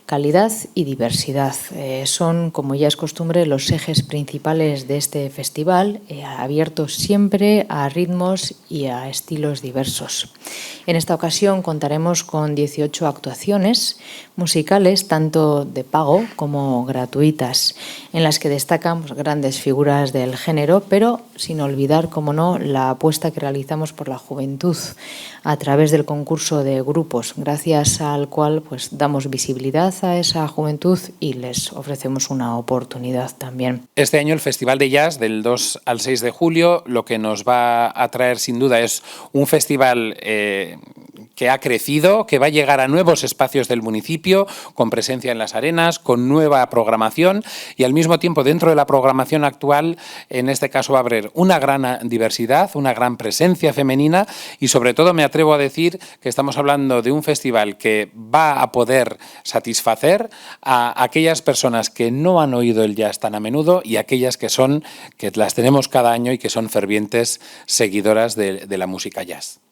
Calidad y diversidad son, como ya es costumbre, los ejes principales de este festival, abiertos siempre a ritmos y a estilos diversos. En esta ocasión contaremos con 18 actuaciones musicales, tanto de pago como gratuitas, en las que destacan grandes figuras del género, pero sin olvidar, como no, la apuesta que realizamos por la juventud a través del concurso de grupos, gracias al cual damos visibilidad a esa juventud y les ofrecemos una oportunidad también. Este año el Festival de Jazz, del 2 al 6 de julio, lo que nos va a traer sin duda es un festival que ha crecido, que va a llegar a nuevos espacios del municipio, con presencia en las arenas, con nueva programación y al mismo tiempo dentro de la programación actual, en este caso va a haber una gran diversidad, una gran presencia femenina y sobre todo me atrevo a decir que estamos hablando de un festival que va a poder satisfacer a aquellas personas que no han oído el jazz tan a menudo y aquellas que las tenemos cada año y que son fervientes seguidoras de la música jazz.